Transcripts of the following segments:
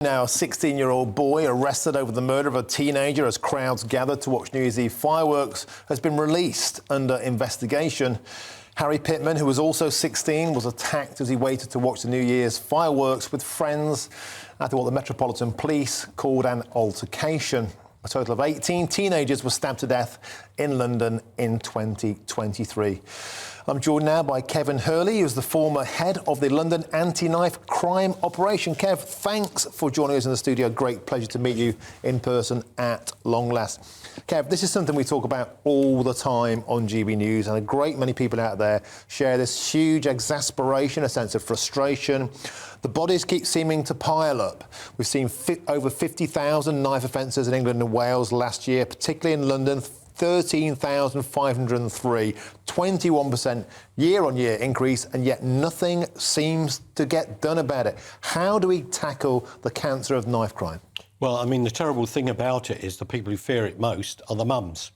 Now, a 16-year-old boy arrested over the murder of a teenager as crowds gathered to watch New Year's Eve fireworks has been released under investigation. Harry Pittman, who was also 16, was attacked as he waited to watch the New Year's fireworks with friends after what the Metropolitan Police called an altercation. A total of 18 teenagers were stabbed to death in London in 2023. I'm joined now by Kevin Hurley, who's the former head of the London Anti-Knife Crime Operation. Kev, thanks for joining us in the studio. Great pleasure to meet you in person at long last. Kev, this is something we talk about all the time on GB News, and a great many people out there share this huge exasperation, a sense of frustration. The bodies keep seeming to pile up. We've seen over 50,000 knife offences in England and Wales last year, particularly in London. 13,503, 21% year-on-year increase, and yet nothing seems to get done about it. How do we tackle the cancer of knife crime? Well, I mean, the terrible thing about it is the people who fear it most are the mums.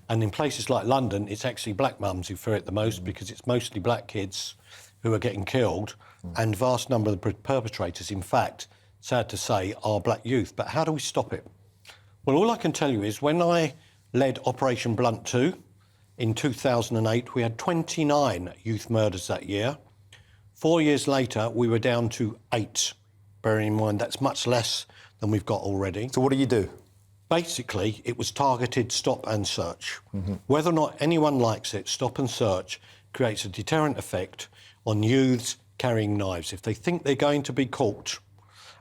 And in places like London, it's actually black mums who fear it the most because it's mostly black kids who are getting killed, and vast number of the perpetrators, in fact, sad to say, are black youth. But how do we stop it? Well, all I can tell you is when I led Operation Blunt 2 in 2008, we had 29 youth murders that year. 4 years later, we were down to 8. Bearing in mind, that's much less than we've got already. So what do you do? Basically, it was targeted stop and search. Whether or not anyone likes it, stop and search creates a deterrent effect on youths carrying knives. If they think they're going to be caught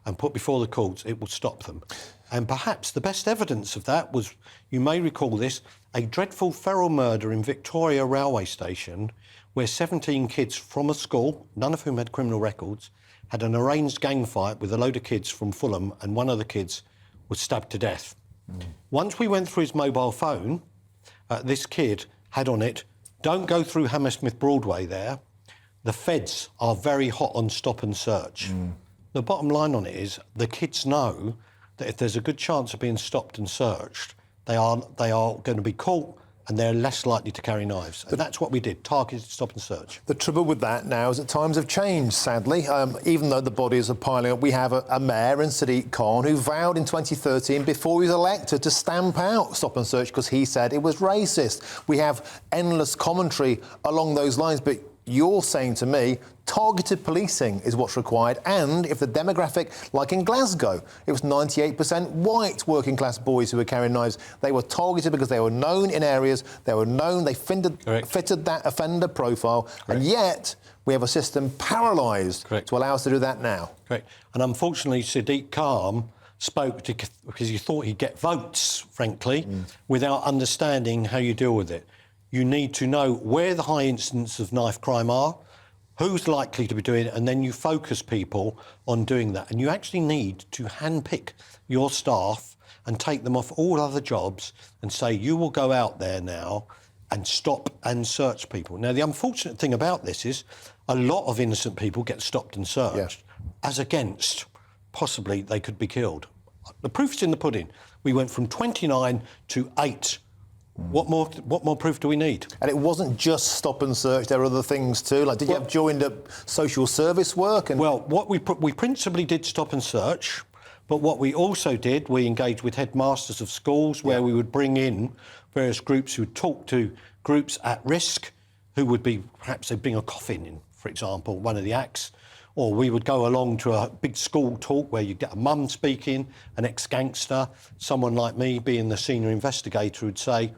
and put before the courts, it will stop them. And perhaps the best evidence of that was, you may recall this, a dreadful feral murder in Victoria railway station where 17 kids from a school, none of whom had criminal records, had an arranged gang fight with a load of kids from Fulham, and one of the kids was stabbed to death. Once we went through his mobile phone, this kid had on it, "Don't go through Hammersmith Broadway there. The feds are very hot on stop and search." The bottom line on it is the kids know that if there's a good chance of being stopped and searched, they are going to be caught and they're less likely to carry knives. And that's what we did, targeted stop and search. The trouble with that now is that times have changed, sadly. Even though the bodies are piling up, we have a mayor in Sadiq Khan who vowed in 2013, before he was elected, to stamp out stop and search because he said it was racist. We have endless commentary along those lines, but you're saying to me targeted policing is what's required, and if the demographic, like in Glasgow, it was 98% white working class boys who were carrying knives, they were targeted because they were known in areas, they fitted that offender profile. Correct. And yet we have a system paralysed to allow us to do that now. Correct. And unfortunately Sadiq Khan spoke because he thought he'd get votes, frankly, without understanding how you deal with it. You need to know where the high incidents of knife crime are, who's likely to be doing it, and then you focus people on doing that. And you actually need to handpick your staff and take them off all other jobs and say, you will go out there now and stop and search people. Now, the unfortunate thing about this is a lot of innocent people get stopped and searched, as against possibly they could be killed. The proof's in the pudding. We went from 29 to 8. What more proof do we need? And it wasn't just stop and search, there were other things too, like did you have joined up social service work? Well, what we principally did stop and search, but what we also did, we engaged with headmasters of schools where we would bring in various groups who would talk to groups at risk, who would be, perhaps they'd bring a coffin in, for example, one of the acts, or we would go along to a big school talk where you'd get a mum speaking, an ex-gangster, someone like me being the senior investigator who'd say,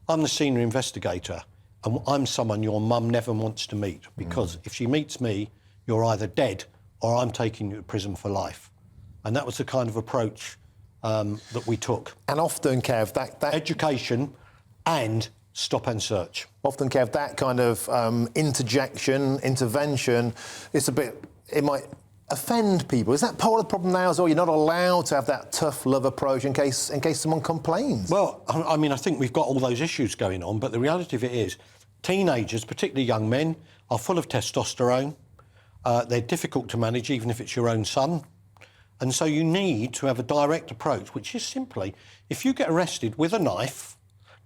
I'm the senior investigator and I'm someone your mum never wants to meet because if she meets me, you're either dead or I'm taking you to prison for life. And that was the kind of approach that we took. And often, Kev, that... Education and stop and search. Often, Kev, that kind of intervention, it's a bit... It might offend people. Is that part of the problem now as well? You're not allowed to have that tough love approach in case someone complains. Well, I mean, I think we've got all those issues going on, but the reality of it is teenagers, particularly young men, are full of testosterone. They're difficult to manage, even if it's your own son. And so you need to have a direct approach, which is simply, if you get arrested with a knife,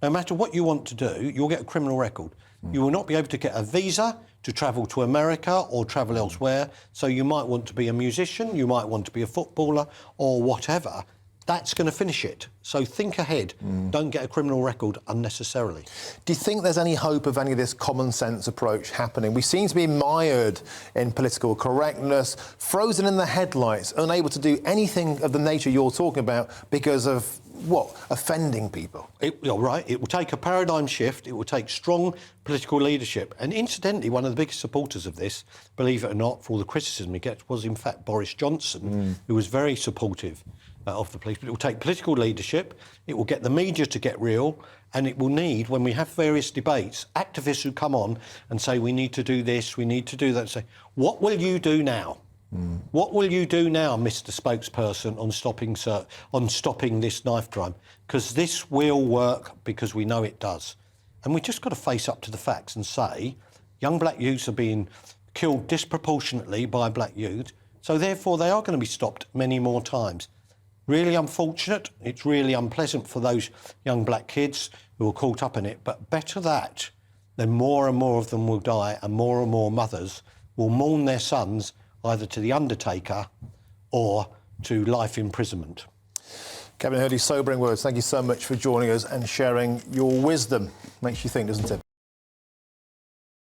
no matter what you want to do, you'll get a criminal record. You will not be able to get a visa to travel to America or travel elsewhere. So you might want to be a musician, you might want to be a footballer or whatever. That's going to finish it. So think ahead. Don't get a criminal record unnecessarily. Do you think there's any hope of any of this common sense approach happening? We seem to be mired in political correctness, frozen in the headlights, unable to do anything of the nature you're talking about because of, what, offending people? You're right. It will take a paradigm shift. It will take strong political leadership. And incidentally, one of the biggest supporters of this, believe it or not, for all the criticism he gets, was in fact Boris Johnson, who was very supportive of the police. But it will take political leadership, it will get the media to get real, and it will need, when we have various debates, activists who come on and say, we need to do this, we need to do that, and say, what will you do now? What will you do now, Mr Spokesperson, on stopping this knife crime? Because this will work, because we know it does. And we just got to face up to the facts and say, young black youths are being killed disproportionately by black youth, so therefore they are going to be stopped many more times. Really unfortunate. It's really unpleasant for those young black kids who are caught up in it. But better that, then more and more of them will die and more mothers will mourn their sons either to the undertaker or to life imprisonment. Kevin Hurley, sobering words. Thank you so much for joining us and sharing your wisdom. Makes you think, doesn't it?